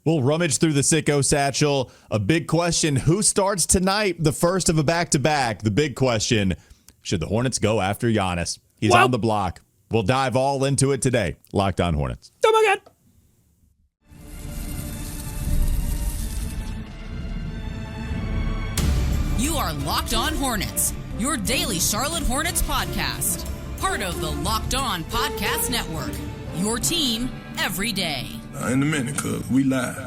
We'll rummage through the Sicko Satchel. A big question, who starts tonight? The first of a back-to-back. The big question, should the Hornets go after Giannis? He's on the block. We'll dive all into it today. Locked On Hornets. Oh, my God. You are Locked On Hornets, your daily Charlotte Hornets podcast. Part of the Locked On Podcast Network, your team every day. In a minute, cuz we live.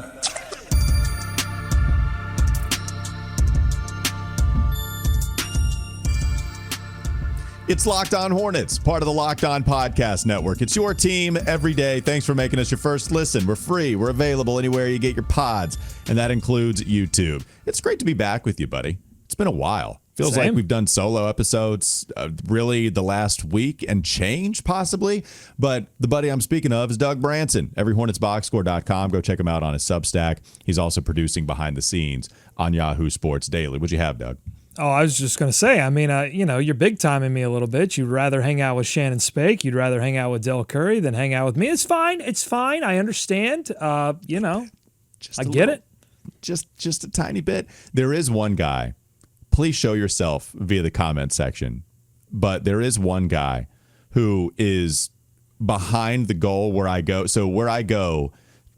It's Locked On Hornets, part of the Locked On Podcast Network. It's your team every day. Thanks for making us your first listen. We're free. We're available anywhere you get your pods, and that includes YouTube. It's great to be back with you, buddy. It's been a while. Feels like we've done solo episodes really the last week and change, possibly. But the buddy I'm speaking of is Doug Branson, everyhornetsboxscore.com. Go check him out on his Substack. He's also producing behind the scenes on Yahoo Sports Daily. What'd you have, Doug? Oh, I was just going to say, I mean, you're big timing me a little bit. You'd rather hang out with Shannon Spake. You'd rather hang out with Del Curry than hang out with me. It's fine. It's fine. I understand. I get it. Just a tiny bit. There is one guy. Please show yourself via the comment section. But there is one guy who is behind the goal where I go. So where I go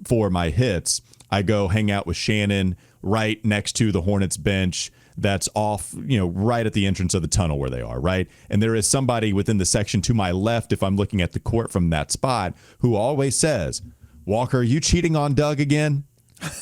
for my hits, I go hang out with Shannon right next to the Hornets bench. That's off, right at the entrance of the tunnel where they are, right? And there is somebody within the section to my left, if I'm looking at the court from that spot, who always says, Walker, are you cheating on Doug again?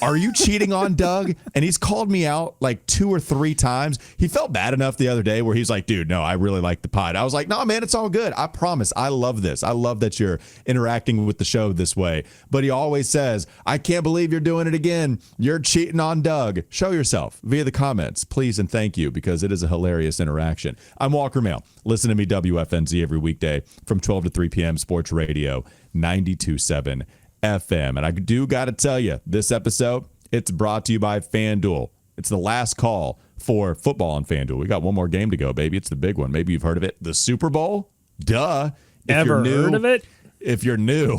Are you cheating on Doug? And he's called me out like 2 or 3 times. He felt bad enough the other day where he's like, dude, no, I really like the pod. I was like, no, man, it's all good. I promise. I love this. I love that you're interacting with the show this way. But he always says, I can't believe you're doing it again. You're cheating on Doug. Show yourself via the comments, please, and thank you, because it is a hilarious interaction. I'm Walker Mail. Listen to me, WFNZ, every weekday from 12 to 3 p.m. Sports Radio 92.7 FM. And I do got to tell you, this episode, it's brought to you by FanDuel. It's the last call for football on FanDuel. We got one more game to go, baby. It's the big one. Maybe you've heard of it. The Super Bowl? Duh. Ever heard of it? If you're new,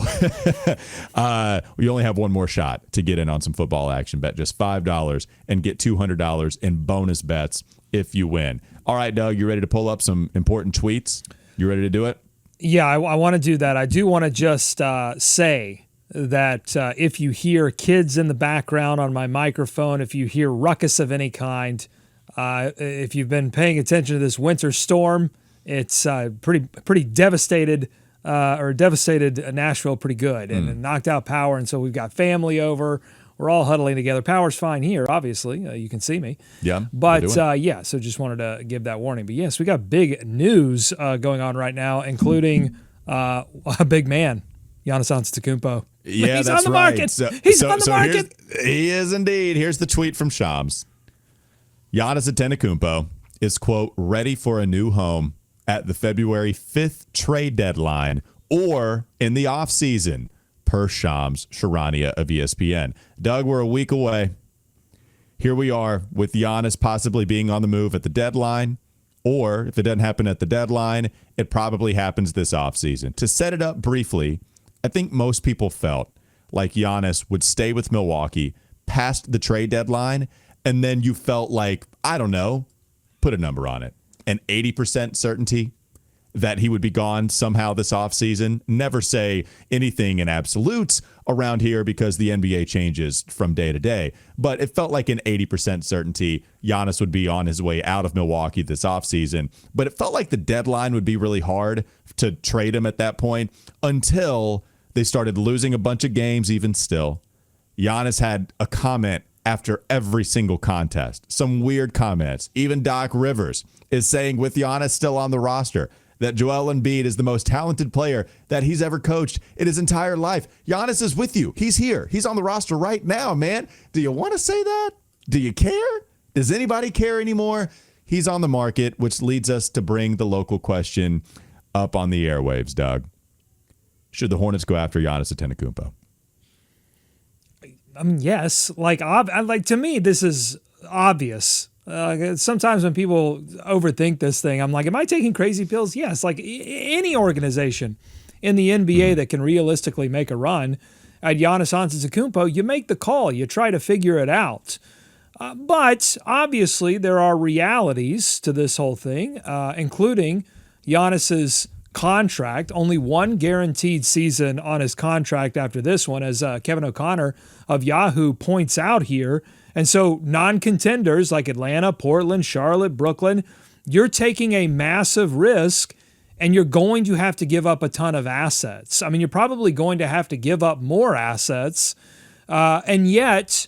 we only have one more shot to get in on some football action. Bet just $5 and get $200 in bonus bets if you win. All right, Doug, you ready to pull up some important tweets? You ready to do it? Yeah, I want to do that. I do want to just say that if you hear kids in the background on my microphone, if you hear ruckus of any kind, if you've been paying attention to this winter storm, it's pretty devastated Nashville pretty good and knocked out power. And so we've got family over. We're all huddling together. Power's fine here, obviously. You can see me. Yeah. But, so just wanted to give that warning. But, yes, we got big news going on right now, including a big man, Giannis Antetokounmpo. Yeah, he's that's on the right. market. He's on the market. He is indeed. Here's the tweet from Shams. Giannis Antetokounmpo is, quote, ready for a new home at the February 5th trade deadline or in the offseason, per Shams Charania of ESPN. Doug, we're a week away. Here we are with Giannis possibly being on the move at the deadline, or if it doesn't happen at the deadline, it probably happens this offseason. To set it up briefly, I think most people felt like Giannis would stay with Milwaukee past the trade deadline, and then you felt like, I don't know, put a number on it, an 80% certainty that he would be gone somehow this offseason. Never say anything in absolutes around here because the NBA changes from day to day. But it felt like an 80% certainty Giannis would be on his way out of Milwaukee this offseason. But it felt like the deadline would be really hard to trade him at that point until they started losing a bunch of games even still. Giannis had a comment after every single contest. Some weird comments. Even Doc Rivers is saying with Giannis still on the roster that Joel Embiid is the most talented player that he's ever coached in his entire life. Giannis is with you. He's here. He's on the roster right now, man. Do you want to say that? Do you care? Does anybody care anymore? He's on the market, which leads us to bring the local question up on the airwaves, Doug. Should the Hornets go after Giannis Antetokounmpo? Yes. To me, this is obvious. Sometimes when people overthink this thing, I'm like, am I taking crazy pills? Yes. Like any organization in the NBA that can realistically make a run at Giannis Antetokounmpo, you make the call. You try to figure it out. But obviously, there are realities to this whole thing, including Giannis's contract. Only one guaranteed season on his contract after this one, as Kevin O'Connor of Yahoo points out here. And so non-contenders like Atlanta, Portland, Charlotte, Brooklyn, you're taking a massive risk, and you're going to have to give up a ton of assets. I mean, you're probably going to have to give up more assets, and yet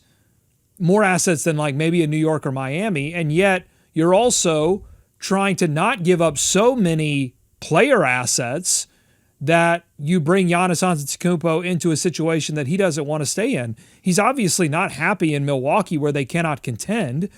more assets than like maybe a New York or Miami, and yet you're also trying to not give up so many player assets that you bring Giannis Antetokounmpo into a situation that he doesn't want to stay in. He's obviously not happy in Milwaukee where they cannot contend.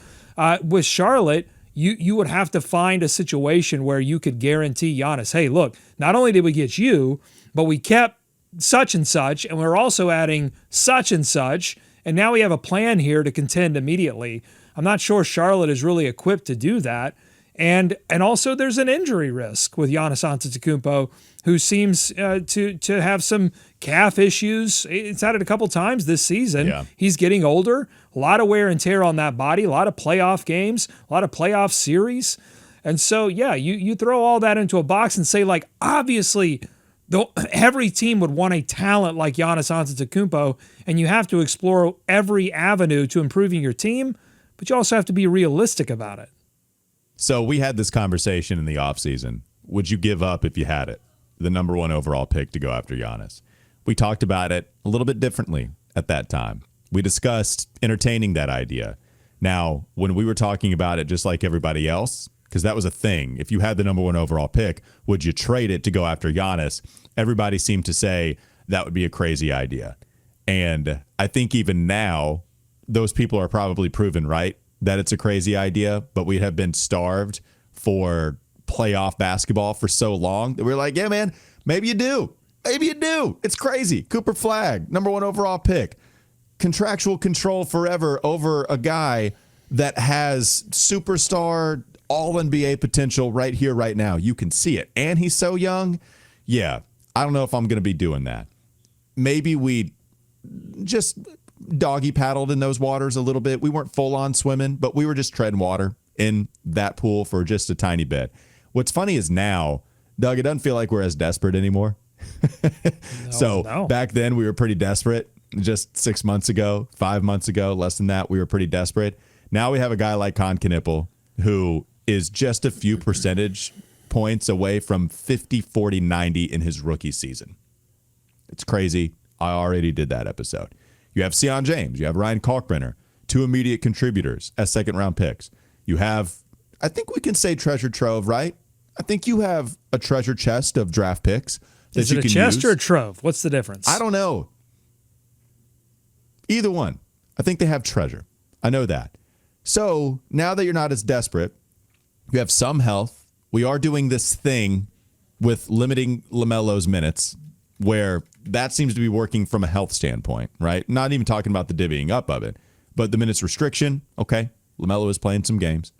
With Charlotte, you would have to find a situation where you could guarantee Giannis, hey, look, not only did we get you, but we kept such and such, and we're also adding such and such, and now we have a plan here to contend immediately. I'm not sure Charlotte is really equipped to do that. And also there's an injury risk with Giannis Antetokounmpo, who seems to have some calf issues. It's had it a couple times this season. Yeah. He's getting older, a lot of wear and tear on that body, a lot of playoff games, a lot of playoff series. And so, yeah, you throw all that into a box and say, like, obviously, every team would want a talent like Giannis Antetokounmpo, and you have to explore every avenue to improving your team, but you also have to be realistic about it. So we had this conversation in the offseason. Would you give up if you had it? The number one overall pick to go after Giannis. We talked about it a little bit differently at that time. We discussed entertaining that idea. Now, when we were talking about it just like everybody else, because that was a thing, if you had the number one overall pick, would you trade it to go after Giannis? Everybody seemed to say that would be a crazy idea. And I think even now, those people are probably proven right that it's a crazy idea, but we have been starved for playoff basketball for so long that we're like, yeah, man, maybe you do. Maybe you do. It's crazy. Cooper Flagg, number one overall pick. Contractual control forever over a guy that has superstar all-NBA potential right here, right now. You can see it. And he's so young. Yeah, I don't know if I'm going to be doing that. Maybe we just doggy paddled in those waters a little bit. We weren't full on swimming, but we were just treading water in that pool for just a tiny bit. What's funny is now, Doug, it doesn't feel like we're as desperate anymore. Back then we were pretty desperate. Just 6 months ago, 5 months ago, less than that, we were pretty desperate. Now we have a guy like Kon Knueppel who is just a few percentage points away from 50, 40, 90 in his rookie season. It's crazy. I already did that episode. You have Sion James. You have Ryan Kalkbrenner, two immediate contributors as second-round picks. You have, I think we can say treasure trove, right? I think you have a treasure chest of draft picks that Is you it can a chest use. or a trove? What's the difference? I don't know. Either one. I think they have treasure. I know that. So now that you're not as desperate, you have some health. We are doing this thing with limiting LaMelo's minutes where that seems to be working from a health standpoint, right? Not even talking about the divvying up of it, but the minutes restriction. Okay, LaMelo is playing some games.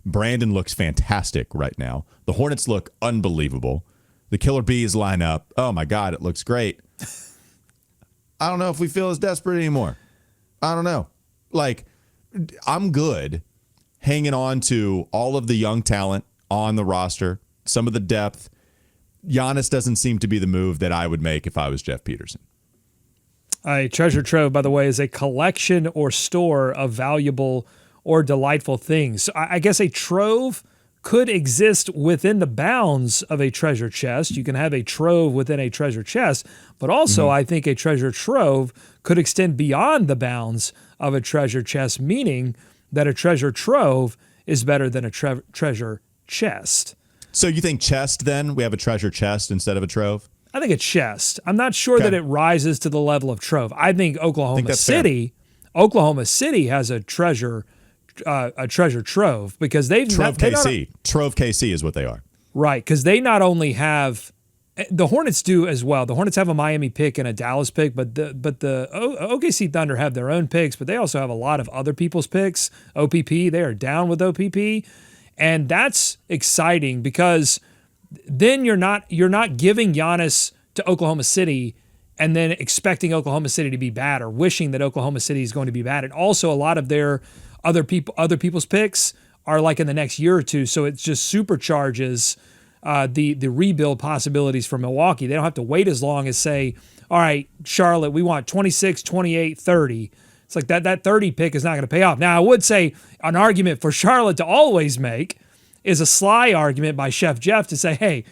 Brandon looks fantastic right now. The Hornets look unbelievable. The Killer Bees line up. Oh, my God, it looks great. I don't know if we feel as desperate anymore. I don't know. Like, I'm good hanging on to all of the young talent on the roster, some of the depth. Giannis doesn't seem to be the move that I would make if I was Jeff Peterson. A treasure trove, by the way, is a collection or store of valuable or delightful things. I guess a trove could exist within the bounds of a treasure chest. You can have a trove within a treasure chest, but also I think a treasure trove could extend beyond the bounds of a treasure chest, meaning that a treasure trove is better than a treasure chest. So you think chest then? We have a treasure chest instead of a trove? I think a chest. I'm not sure that it rises to the level of trove. I think Oklahoma City has a treasure trove because they've Trove KC is what they are. Right, because they not only have the Hornets do as well. The Hornets have a Miami pick and a Dallas pick, but the OKC Thunder have their own picks, but they also have a lot of other people's picks. OPP, they are down with OPP, and that's exciting because then you're not giving Giannis to Oklahoma City and then expecting Oklahoma City to be bad or wishing that Oklahoma City is going to be bad. And also a lot of their other people's picks are like in the next year or two. So it just supercharges the rebuild possibilities for Milwaukee. They don't have to wait as long as say, all right, Charlotte, we want 26, 28, 30. It's like that 30 pick is not going to pay off. Now, I would say an argument for Charlotte to always make is a sly argument by Chef Jeff to say, hey,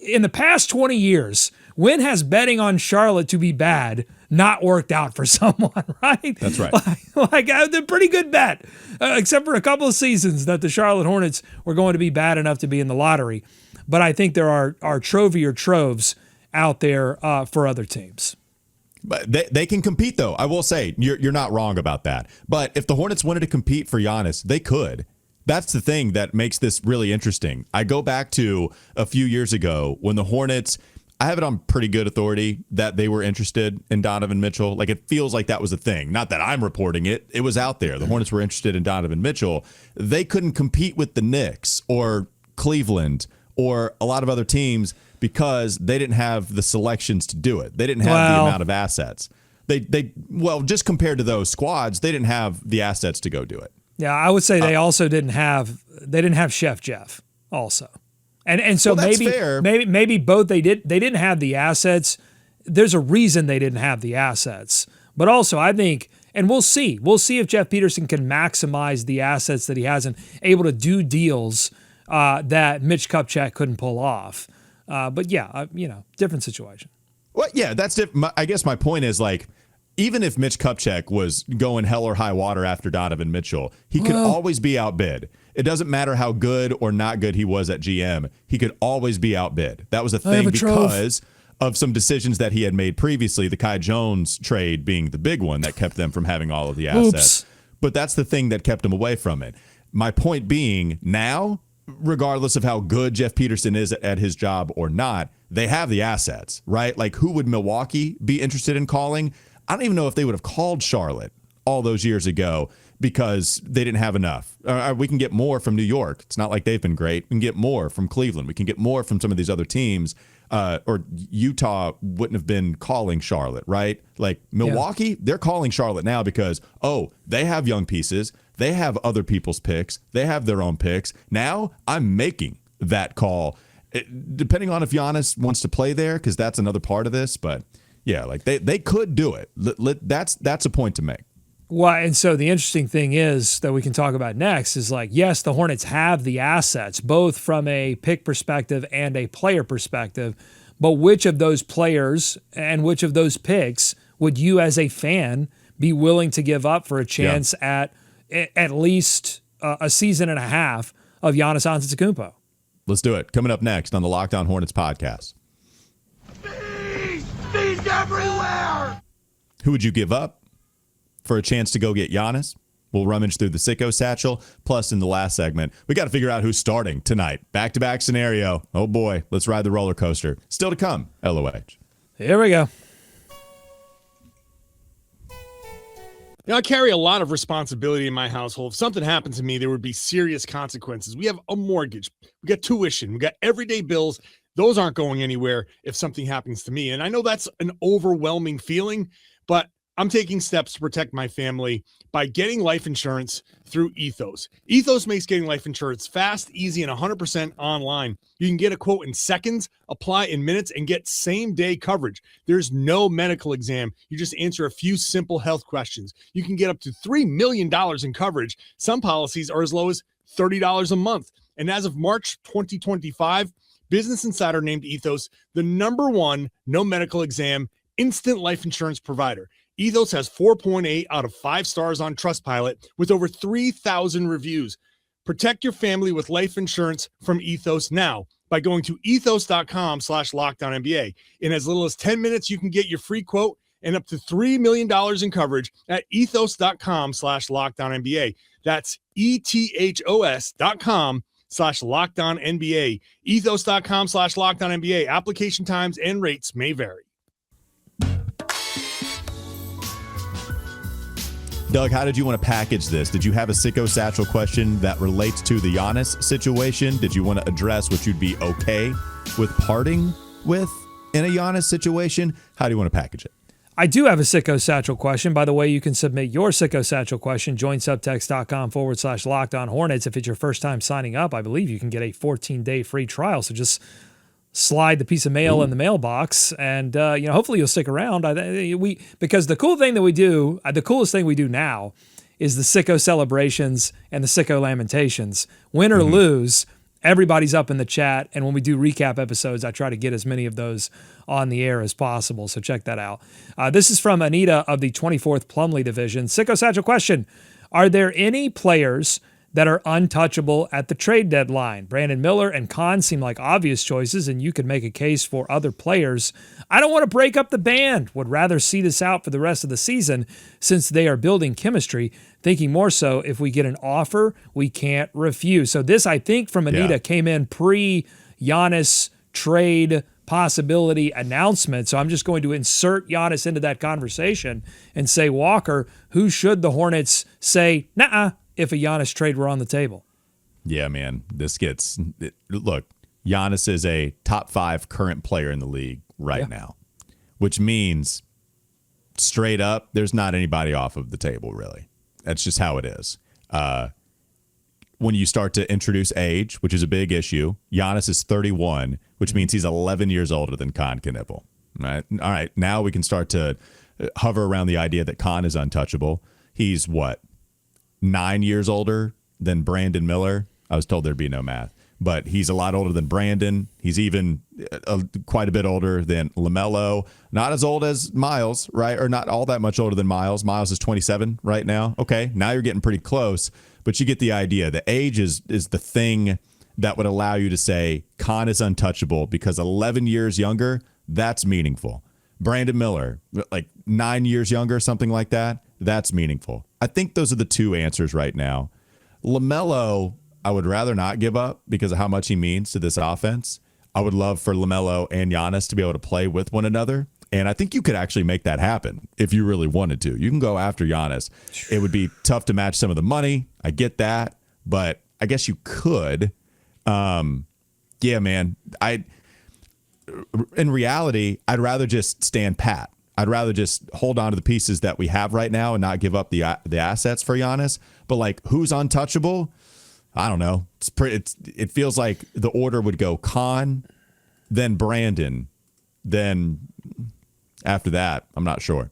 in the past 20 years, when has betting on Charlotte to be bad not worked out for someone, right? That's right. Like a pretty good bet, except for a couple of seasons that the Charlotte Hornets were going to be bad enough to be in the lottery. But I think there are trovey or troves out there for other teams. But they can compete, though. I will say, you're not wrong about that. But if the Hornets wanted to compete for Giannis, they could. That's the thing that makes this really interesting. I go back to a few years ago when the Hornets, I have it on pretty good authority that they were interested in Donovan Mitchell. Like, it feels like that was a thing. Not that I'm reporting it. It was out there. The Hornets were interested in Donovan Mitchell. They couldn't compete with the Knicks or Cleveland or a lot of other teams because they didn't have the selections to do it. They didn't have the amount of assets. Well, just compared to those squads, they didn't have the assets to go do it. Yeah, I would say they also didn't have Chef Jeff also. And so that's fair. maybe both they didn't have the assets. There's a reason they didn't have the assets. But also I think, and we'll see if Jeff Peterson can maximize the assets that he has and able to do deals that Mitch Kupchak couldn't pull off. But yeah, different situation. Well, yeah, that's different. I guess my point is, like, even if Mitch Kupchak was going hell or high water after Donovan Mitchell, he could always be outbid. It doesn't matter how good or not good he was at GM. He could always be outbid. That was a thing because of some decisions that he had made previously, the Kai Jones trade being the big one that kept them from having all of the assets. But that's the thing that kept him away from it. My point being, now, regardless of how good Jeff Peterson is at his job or not, they have the assets, right? Like, who would Milwaukee be interested in calling? I don't even know if they would have called Charlotte all those years ago because they didn't have enough. We can get more from New York. It's not like they've been great. We can get more from Cleveland. We can get more from some of these other teams. Or Utah wouldn't have been calling Charlotte, right? Like, Milwaukee, they're calling Charlotte now because, they have young pieces. They have other people's picks. They have their own picks. Now I'm making that call, depending on if Giannis wants to play there, because that's another part of this. But yeah, like they could do it. That's a point to make. Well, and so the interesting thing is that we can talk about next is, like, yes, the Hornets have the assets, both from a pick perspective and a player perspective, but which of those players and which of those picks would you as a fan be willing to give up for a chance at least a season and a half of Giannis Antetokounmpo? Let's do it. Coming up next on the Locked On Hornets podcast. Bees everywhere! Who would you give up for a chance to go get Giannis? We'll rummage through the Sicko Satchel. Plus, in the last segment, we got to figure out who's starting tonight. Back-to-back scenario. Oh, boy. Let's ride the roller coaster. Still to come. LOH. Here we go. I carry a lot of responsibility in my household. If something happened to me, there would be serious consequences. We have a mortgage. We got tuition. We got everyday bills. Those aren't going anywhere if something happens to me. And I know that's an overwhelming feeling, but I'm taking steps to protect my family by getting life insurance through Ethos. Ethos makes getting life insurance fast, easy, and 100% online. You can get a quote in seconds, apply in minutes, and get same-day coverage. There's no medical exam. You just answer a few simple health questions. You can get up to $3 million in coverage. Some policies are as low as $30 a month. And as of March 2025, Business Insider named Ethos the #1 no medical exam instant life insurance provider. Ethos has 4.8 out of 5 stars on Trustpilot with over 3,000 reviews. Protect your family with life insurance from Ethos now by going to ethos.com/LockedOnNBA. In as little as 10 minutes, you can get your free quote and up to $3 million in coverage at ethos.com/LockedOnNBA. That's ethos.com/LockedOnNBA. Ethos.com/LockedOnNBA. Application times and rates may vary. Doug, how did you want to package this? Did you have a Sicko Satchel question that relates to the Giannis situation? Did you want to address what you'd be okay with parting with in a Giannis situation? How do you want to package it? I do have a Sicko Satchel question. By the way, you can submit your Sicko Satchel question. Join subtext.com/LockedOnHornets. If it's your first time signing up, I believe you can get a 14-day free trial. So just slide the piece of mail in the mailbox, and hopefully you'll stick around. Because the coolest thing we do now is the Sicko celebrations and the Sicko lamentations. Win or lose, everybody's up in the chat, and when we do recap episodes, I try to get as many of those on the air as possible, so check that out. This is from Anita of the 24th Plumlee Division. Sicko Satchel question: are there any players that are untouchable at the trade deadline? Brandon Miller and Kon seem like obvious choices, and you could make a case for other players. I don't want to break up the band. Would rather see this out for the rest of the season since they are building chemistry, thinking more so if we get an offer we can't refuse. So this, I think, from Anita came in pre-Giannis trade possibility announcement. So I'm just going to insert Giannis into that conversation and say, Walker, who should the Hornets say, nah, if a Giannis trade were on the table? Yeah, man, look, Giannis is a top 5 current player in the league right now, which means straight up, there's not anybody off of the table, really. That's just how it is. When you start to introduce age, which is a big issue, Giannis is 31, which means he's 11 years older than Kon Knueppel. Right? All right, now we can start to hover around the idea that Kon is untouchable. He's 9 years older than Brandon Miller. I was told there'd be no math, but he's a lot older than Brandon. He's even quite a bit older than LaMelo. Not as old as Miles, right? Or not all that much older than Miles. Miles is 27 right now. Okay, now you're getting pretty close, but you get the idea. The age is the thing that would allow you to say Kon is untouchable because 11 years younger, that's meaningful. Brandon Miller, 9 years younger, something like that, that's meaningful. I think those are the two answers right now. LaMelo, I would rather not give up because of how much he means to this offense. I would love for LaMelo and Giannis to be able to play with one another. And I think you could actually make that happen if you really wanted to. You can go after Giannis. It would be tough to match some of the money. I get that. But I guess you could. Yeah, man. In reality, I'd rather just stand pat. I'd rather just hold on to the pieces that we have right now and not give up the assets for Giannis. But who's untouchable? I don't know. It feels like the order would go Kon, then Brandon, then after that, I'm not sure.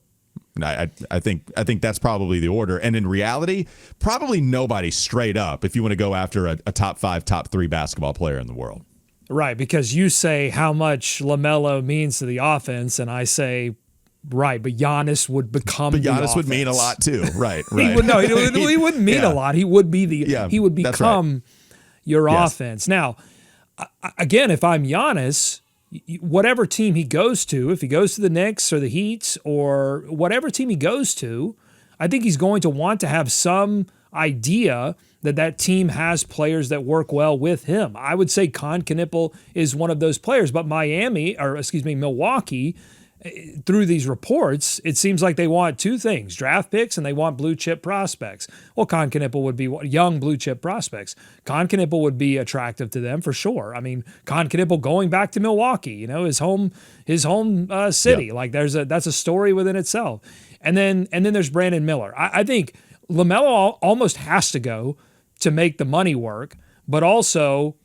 I think that's probably the order. And in reality, probably nobody straight up if you want to go after a top 5, top 3 basketball player in the world. Right, because you say how much LaMelo means to the offense, and I say, right, but Giannis would become. But Giannis would mean a lot too, right? He wouldn't mean a lot. He would be he would become your offense. Now, again, if I'm Giannis, whatever team he goes to, if he goes to the Knicks or the Heat or whatever team he goes to, I think he's going to want to have some idea that team has players that work well with him. I would say Kon Knueppel is one of those players, but Milwaukee, through these reports, it seems like they want two things: draft picks and they want blue chip prospects. Well, Kon Knueppel would be young blue chip prospects. Kon Knueppel would be attractive to them for sure. I mean, Kon Knueppel going back to Milwaukee, his home city. Yep. That's a story within itself. And then there's Brandon Miller. I think LaMelo almost has to go to make the money work, but also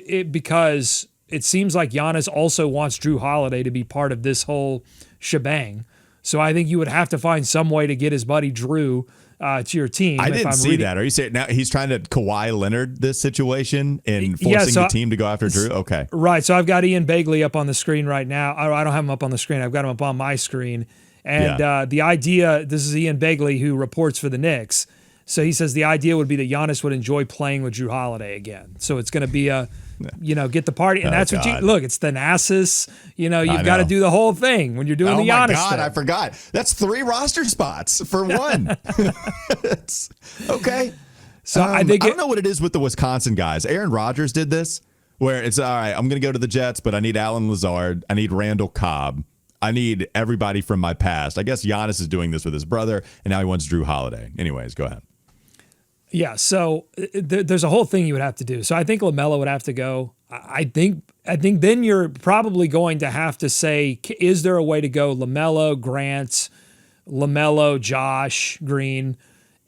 because it seems like Giannis also wants Jrue Holiday to be part of this whole shebang. So I think you would have to find some way to get his buddy Jrue to your team. I didn't see that. Are you saying now he's trying to Kawhi Leonard this situation and forcing the team to go after Jrue? Okay. Right. So I've got Ian Begley up on the screen right now. I don't have him up on the screen. I've got him up on my screen. And the idea, this is Ian Begley who reports for the Knicks. So he says the idea would be that Giannis would enjoy playing with Jrue Holiday again. So it's going to be get the party. And that's what it's Thanasis. You've got to do the whole thing when you're doing the Giannis thing. I forgot. That's 3 roster spots for one. Okay. So I don't know what it is with the Wisconsin guys. Aaron Rodgers did this where it's all right, I'm going to go to the Jets, but I need Alan Lazard. I need Randall Cobb. I need everybody from my past. I guess Giannis is doing this with his brother, and now he wants Jrue Holiday. Anyways, go ahead. Yeah, so there's a whole thing you would have to do. So I think LaMelo would have to go. I think then you're probably going to have to say, is there a way to go LaMelo, Grant, LaMelo, Josh, Green,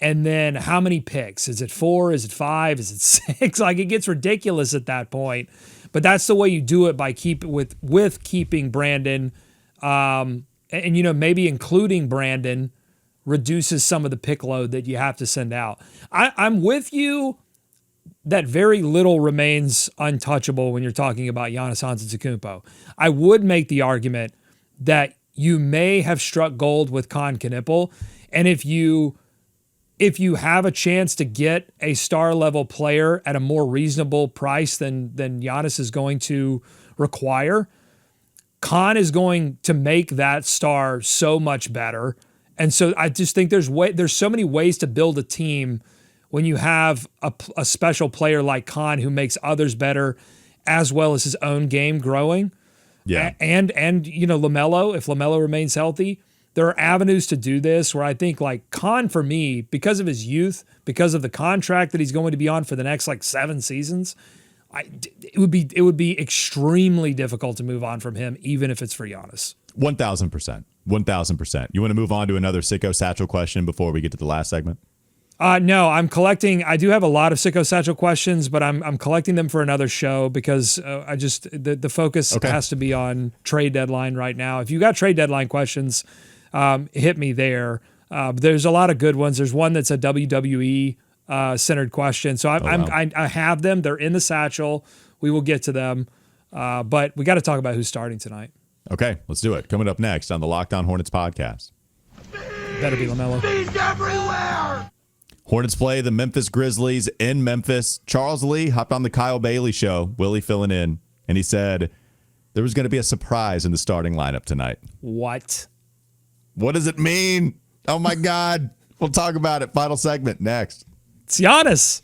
and then how many picks? Is it 4? Is it 5? Is it 6? Like, it gets ridiculous at that point. But that's the way you do it, by keeping Brandon, and maybe including Brandon reduces some of the pick load that you have to send out. I'm with you that very little remains untouchable when you're talking about Giannis Antetokounmpo. I would make the argument that you may have struck gold with Kon Knueppel, and if you have a chance to get a star level player at a more reasonable price than Giannis is going to require, Kon is going to make that star so much better. And so I just think there's so many ways to build a team when you have a special player like Kon who makes others better, as well as his own game growing. Yeah. And LaMelo, if LaMelo remains healthy, there are avenues to do this where I think, like, Kon, for me, because of his youth, because of the contract that he's going to be on for the next 7 seasons, it would be extremely difficult to move on from him, even if it's for Giannis. 1,000%. 1,000%. You want to move on to another Sicko Satchel question before we get to the last segment? No, I'm collecting. I do have a lot of Sicko Satchel questions, but I'm collecting them for another show because the focus has to be on trade deadline right now. If you got trade deadline questions, hit me there. There's a lot of good ones. There's one that's a WWE centered question. So I have them. They're in the satchel. We will get to them. But we got to talk about who's starting tonight. Okay, let's do it. Coming up next on the Locked On Hornets podcast. Better be LaMelo. He's everywhere! Hornets play the Memphis Grizzlies in Memphis. Charles Lee hopped on the Kyle Bailey show, Willie filling in, and he said there was going to be a surprise in the starting lineup tonight. What? What does it mean? Oh, my God. We'll talk about it. Final segment next. It's Giannis.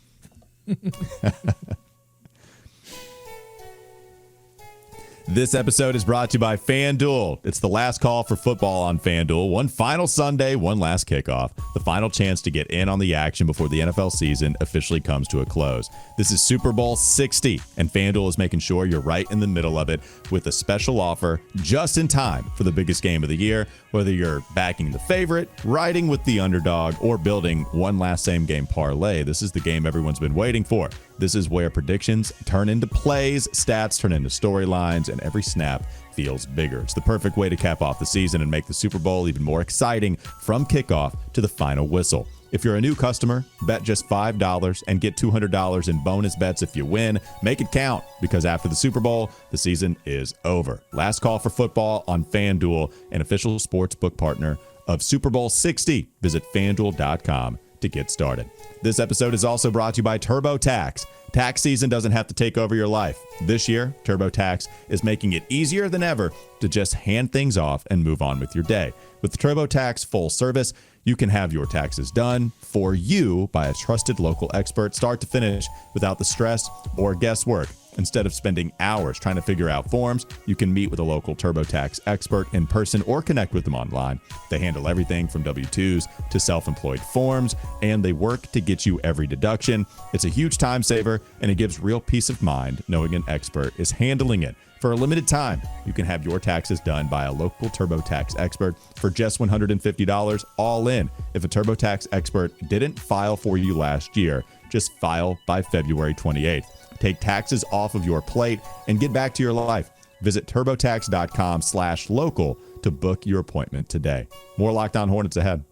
This episode is brought to you by FanDuel. It's the last call for football on FanDuel. One final Sunday, one last kickoff. The final chance to get in on the action before the NFL season officially comes to a close. This is Super Bowl 60, and FanDuel is making sure you're right in the middle of it with a special offer just in time for the biggest game of the year. Whether you're backing the favorite, riding with the underdog, or building one last same-game parlay, this is the game everyone's been waiting for. This is where predictions turn into plays, stats turn into storylines, and every snap feels bigger. It's the perfect way to cap off the season and make the Super Bowl even more exciting from kickoff to the final whistle. If you're a new customer, bet just $5 and get $200 in bonus bets if you win. Make it count, because after the Super Bowl, the season is over. Last call for football on FanDuel, an official sportsbook partner of Super Bowl 60. Visit FanDuel.com to get started. This episode is also brought to you by TurboTax. Tax season doesn't have to take over your life. This year, TurboTax is making it easier than ever to just hand things off and move on with your day. With TurboTax full service, you can have your taxes done for you by a trusted local expert, start to finish, without the stress or guesswork. Instead of spending hours trying to figure out forms, you can meet with a local TurboTax expert in person or connect with them online. They handle everything from W-2s to self-employed forms, and they work to get you every deduction. It's a huge time saver, and it gives real peace of mind knowing an expert is handling it. For a limited time, you can have your taxes done by a local TurboTax expert for just $150 all in. If a TurboTax expert didn't file for you last year, just file by February 28th. Take taxes off of your plate and get back to your life. Visit TurboTax.com/local to book your appointment today. More Locked On Hornets ahead.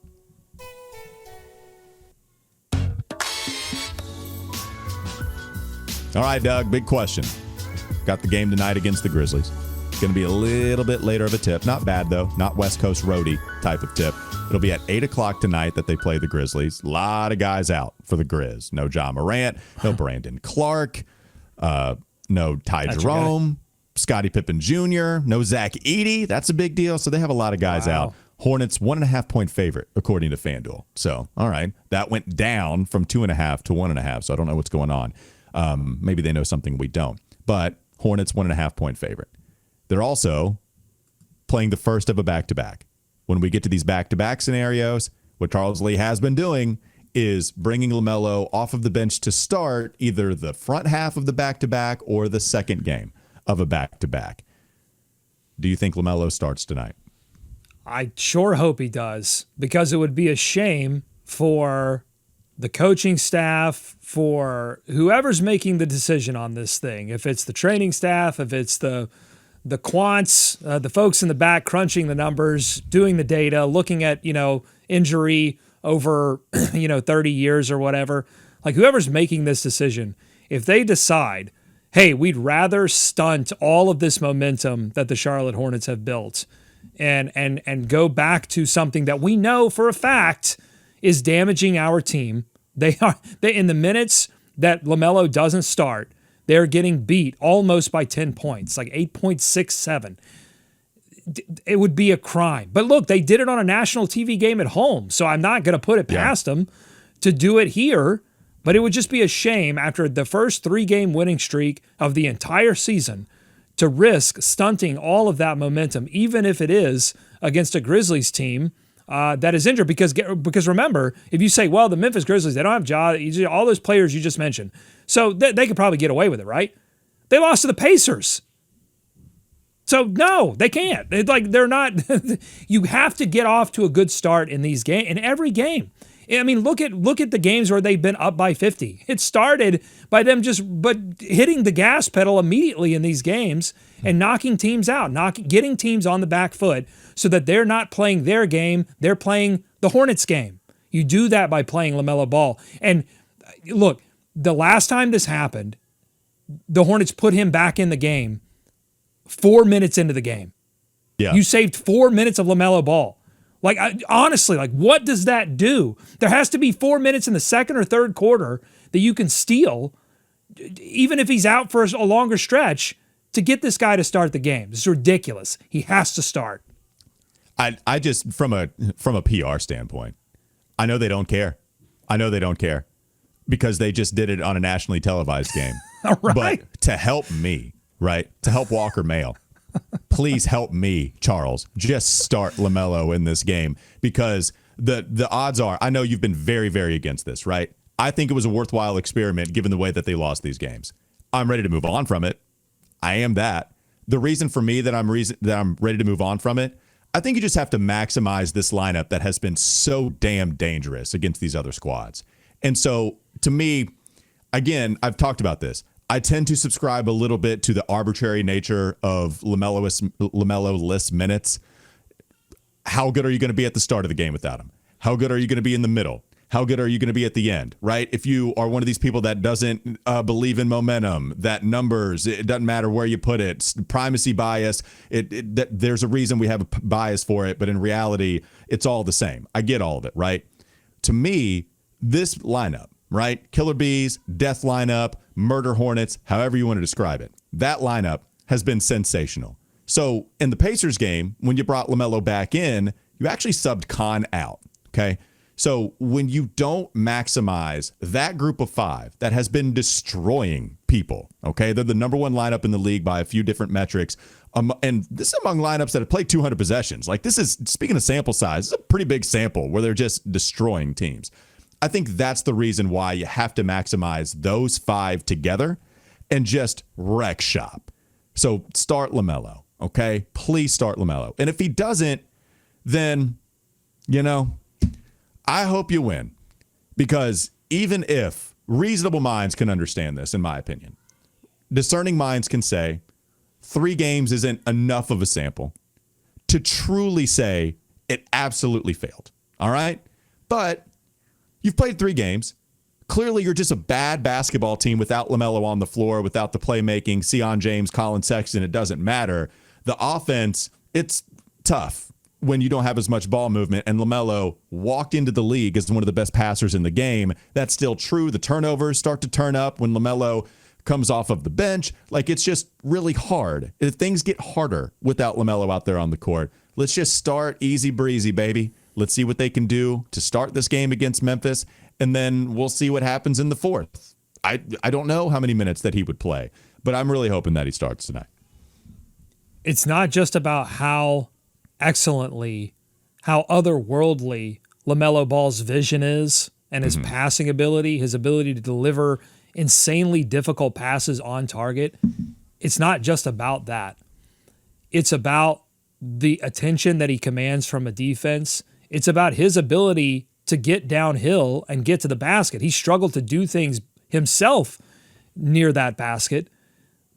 All right, Doug, big question. Got the game tonight against the Grizzlies. It's going to be a little bit later of a tip. Not bad, though. Not West Coast roadie type of tip. It'll be at 8 o'clock tonight that they play the Grizzlies. A lot of guys out for the Grizz. No Ja Morant, no Brandon Clark, no Ty Jerome, Scottie Pippen Jr., no Zach Edey. That's a big deal. So they have a lot of guys out. Hornets 1.5-point favorite, according to FanDuel. So, all right. That went down from 2.5 to 1.5. So I don't know what's going on. Maybe they know something we don't. But Hornets 1.5-point favorite. They're also playing the first of a back-to-back. When we get to these back-to-back scenarios, what Charles Lee has been doing is bringing LaMelo off of the bench to start either the front half of the back-to-back or the second game of a back-to-back. Do you think LaMelo starts tonight? I sure hope he does, because it would be a shame for the coaching staff, for whoever's making the decision on this thing. If it's the training staff, if it's the quants, the folks in the back crunching the numbers, doing the data, looking at, injury over, 30 years or whatever, like whoever's making this decision, if they decide, hey, we'd rather stunt all of this momentum that the Charlotte Hornets have built and go back to something that we know for a fact is damaging our team. They in the minutes that LaMelo doesn't start, they're getting beat almost by 10 points, like 8.67. It would be a crime. But look, they did it on a national TV game at home, so I'm not going to put it past them to do it here. But it would just be a shame after the first 3-game winning streak of the entire season to risk stunting all of that momentum, even if it is against a Grizzlies team that is injured. Because remember, if you say, well, the Memphis Grizzlies, they don't have Ja, all those players you just mentioned, so they could probably get away with it, right? They lost to the Pacers. So no, they can't. They're not. You have to get off to a good start in these games, in every game. I mean, look at the games where they've been up by 50. It started by them but hitting the gas pedal immediately in these games and knocking teams out, getting teams on the back foot so that they're not playing their game, they're playing the Hornets game. You do that by playing LaMelo Ball. And look, the last time this happened, the Hornets put him back in the game 4 minutes into the game. Yeah. You saved 4 minutes of LaMelo Ball. Honestly, what does that do? There has to be 4 minutes in the second or third quarter that you can steal, even if he's out for a longer stretch, to get this guy to start the game. It's ridiculous. He has to start. I just, from a PR standpoint, I know they don't care. Because they just did it on a nationally televised game. Right. But to help me, right? To help Walker Mail. Please help me, Charles. Just start LaMelo in this game, because the odds are, I know you've been very, very against this, right? I think it was a worthwhile experiment given the way that they lost these games. I'm ready to move on from it. I am that. The reason for me that I'm ready to move on from it, I think you just have to maximize this lineup that has been so damn dangerous against these other squads. And so, to me, again, I've talked about this. I tend to subscribe a little bit to the arbitrary nature of LaMelo-less minutes. How good are you going to be at the start of the game without him? How good are you going to be in the middle? How good are you going to be at the end, right? If you are one of these people that doesn't believe in momentum, that numbers, it doesn't matter where you put it, primacy bias, there's a reason we have a bias for it, but in reality, it's all the same. I get all of it, right? To me, this lineup, right? Killer Bees, Death lineup, Murder Hornets, however you want to describe it. That lineup has been sensational. So in the Pacers game, when you brought LaMelo back in, you actually subbed Kon out, okay? So when you don't maximize that group of five that has been destroying people, okay? They're the number one lineup in the league by a few different metrics. And this is among lineups that have played 200 possessions. Like, this is, speaking of sample size, this is a pretty big sample where they're just destroying teams. I think that's the reason why you have to maximize those five together and just wreck shop. So start LaMelo, okay? Please start LaMelo. And if he doesn't, then, I hope you win. Because even if reasonable minds can understand this, in my opinion, discerning minds can say 3 games isn't enough of a sample to truly say it absolutely failed, all right? But you've played 3 games. Clearly, you're just a bad basketball team without LaMelo on the floor, without the playmaking, Sion James, Colin Sexton. It doesn't matter. The offense, it's tough when you don't have as much ball movement. And LaMelo walked into the league as one of the best passers in the game. That's still true. The turnovers start to turn up when LaMelo comes off of the bench. Like, it's just really hard. Things get harder without LaMelo out there on the court. Let's just start easy breezy, baby. Let's see what they can do to start this game against Memphis, and then we'll see what happens in the fourth. I don't know how many minutes that he would play, but I'm really hoping that he starts tonight. It's not just about how otherworldly LaMelo Ball's vision is and his passing ability, his ability to deliver insanely difficult passes on target, it's not just about that. It's about the attention that he commands from a defense. It's about his ability to get downhill and get to the basket. He struggled to do things himself near that basket,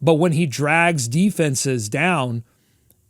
but when he drags defenses down,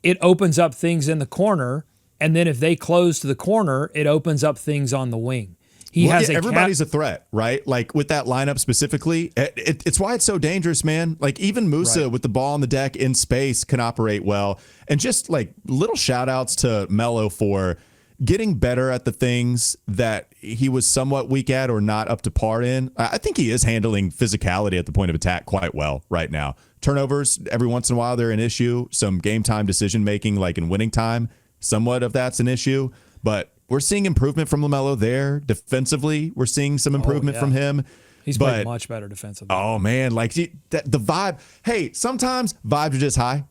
it opens up things in the corner, and then if they close to the corner, it opens up things on the wing. Everybody's a threat, right? Like with that lineup specifically, it's why it's so dangerous, man. Like even Musa with the ball on the deck in space can operate well. And just like little shout outs to Melo for getting better at the things that he was somewhat weak at or not up to par in. I think he is handling physicality at the point of attack quite well right now. Turnovers, every once in a while, they're an issue. Some game time decision making, like in winning time, somewhat of that's an issue. But we're seeing improvement from LaMelo there. Defensively, we're seeing some improvement from him. He's playing much better defensively. Oh, man. Like the vibe. Hey, sometimes vibes are just high.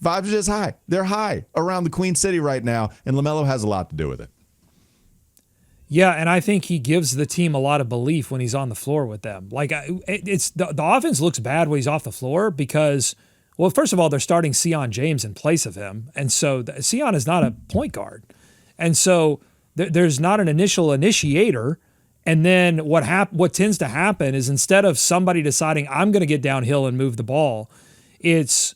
Vibes are just high. They're high around the Queen City right now, and LaMelo has a lot to do with it. Yeah, and I think he gives the team a lot of belief when he's on the floor with them. Like it's the offense looks bad when he's off the floor because, well, first of all, they're starting Sion James in place of him, and so Sion is not a point guard, and so there's not an initial initiator. And then what tends to happen is instead of somebody deciding I'm going to get downhill and move the ball, it's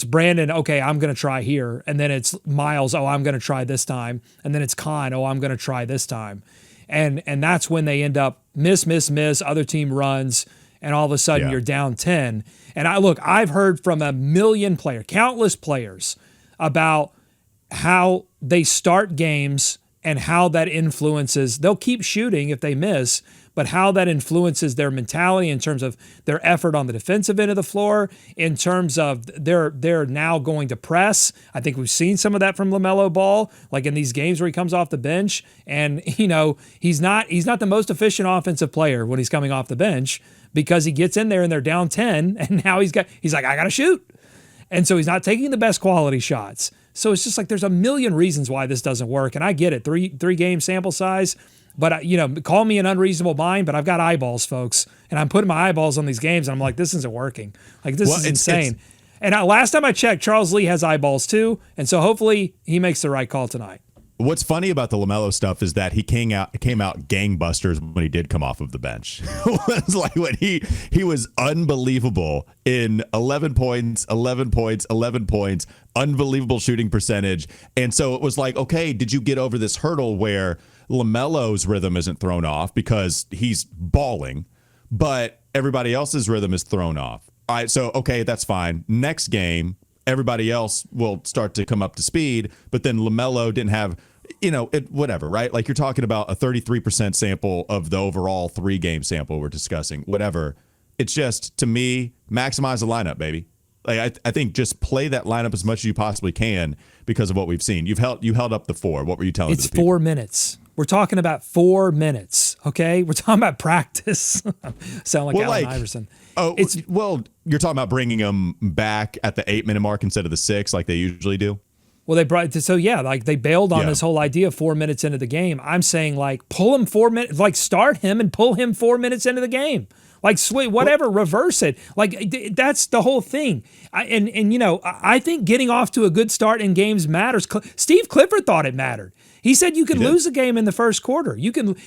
Brandon, okay, I'm going to try here. And then it's Miles, oh, I'm going to try this time. And then it's Con, oh, I'm going to try this time. And that's when they end up miss, other team runs, and all of a sudden you're down 10. And I've heard from a million countless players about how they start games and how that influences, they'll keep shooting if they miss, but how that influences their mentality in terms of their effort on the defensive end of the floor, in terms of they're now going to press. I think we've seen some of that from LaMelo Ball, like in these games where he comes off the bench, and he's not the most efficient offensive player when he's coming off the bench because he gets in there and they're down 10, and now he's like, I got to shoot. And so he's not taking the best quality shots. So it's just like there's a million reasons why this doesn't work, and I get it, three game sample size. But, call me an unreasonable mind, but I've got eyeballs, folks. And I'm putting my eyeballs on these games, and I'm like, this isn't working. Like, this is insane. And last time I checked, Charles Lee has eyeballs too. And so hopefully he makes the right call tonight. What's funny about the LaMelo stuff is that he came out gangbusters when he did come off of the bench. It was like when he was unbelievable in 11 points, unbelievable shooting percentage. And so it was like, okay, did you get over this hurdle where LaMelo's rhythm isn't thrown off because he's balling, but everybody else's rhythm is thrown off? All right, so, okay, that's fine. Next game, everybody else will start to come up to speed, but then LaMelo didn't have, whatever, right? Like you're talking about a 33% sample of the overall 3-game sample we're discussing, whatever. It's just, to me, maximize the lineup, baby. Like I think just play that lineup as much as you possibly can because of what we've seen. You held up the 4. What were you telling? It's 4 minutes. We're talking about 4 minutes, okay? We're talking about practice. Sound like Allen Iverson. Oh, you're talking about bringing them back at the 8-minute mark instead of the 6 like they usually do? Well, they bailed on this whole idea of 4 minutes into the game. I'm saying, like, pull him 4 minutes, like, start him and pull him 4 minutes into the game. Like, reverse it. Like, that's the whole thing. I think getting off to a good start in games matters. Steve Clifford thought it mattered. He said you can lose a game in the first quarter. He would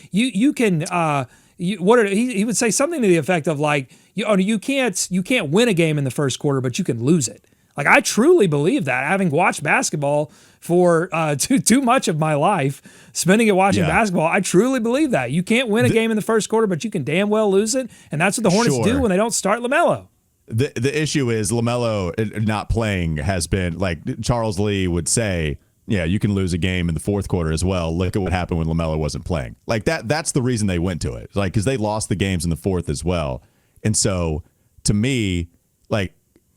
say something to the effect of like, you can't win a game in the first quarter, but you can lose it. Like, I truly believe that, having watched basketball for too much of my life, spending it watching basketball, I truly believe that. You can't win a game in the first quarter, but you can damn well lose it, and that's what the Hornets do when they don't start LaMelo. The issue is LaMelo not playing has been, like Charles Lee would say, yeah, you can lose a game in the fourth quarter as well. Look at what happened when LaMelo wasn't playing. Like that's the reason they went to it. Like, because they lost the games in the fourth as well. And so, to me, like,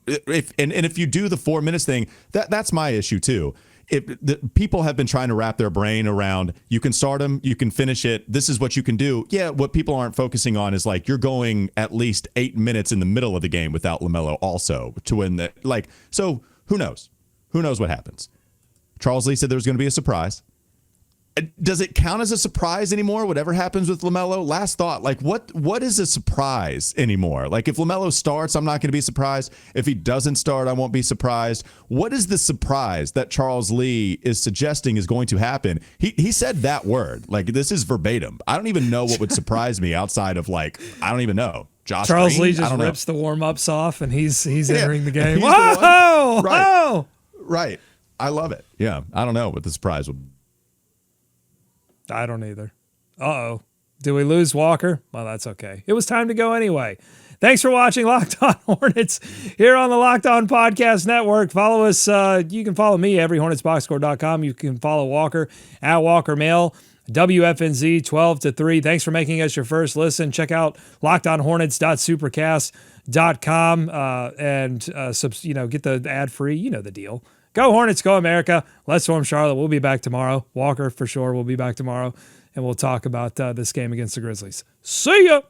if you do the 4 minutes thing, that's my issue too. People have been trying to wrap their brain around, you can start them, you can finish it, this is what you can do. Yeah, what people aren't focusing on is like you're going at least 8 minutes in the middle of the game without LaMelo also to win the so who knows? Who knows what happens? Charles Lee said there was going to be a surprise. does it count as a surprise anymore? Whatever happens with LaMelo? Last thought, like what is a surprise anymore? Like if LaMelo starts, I'm not going to be surprised. If he doesn't start, I won't be surprised. What is the surprise that Charles Lee is suggesting is going to happen? He said that word. Like this is verbatim. I don't even know what would surprise me outside of like, I don't even know. Josh Charles Green? Lee just rips the warm-ups off and he's entering the game. He's Whoa! the one. Right. Whoa! Right. I love it. Yeah. I don't know what the surprise would be. I don't either. Uh-oh. Do we lose Walker? Well, that's okay. It was time to go anyway. Thanks for watching Locked On Hornets here on the Locked On Podcast Network. Follow us. You can follow me, everyhornetsboxscore.com. You can follow Walker at Walker Mail, WFNZ 12 to 3. Thanks for making us your first listen. Check out lockedonhornets.supercast.com and get the ad free. You know the deal. Go Hornets, go America. Let's Swarm Charlotte. We'll be back tomorrow. Walker, for sure, will be back tomorrow, and we'll talk about this game against the Grizzlies. See ya!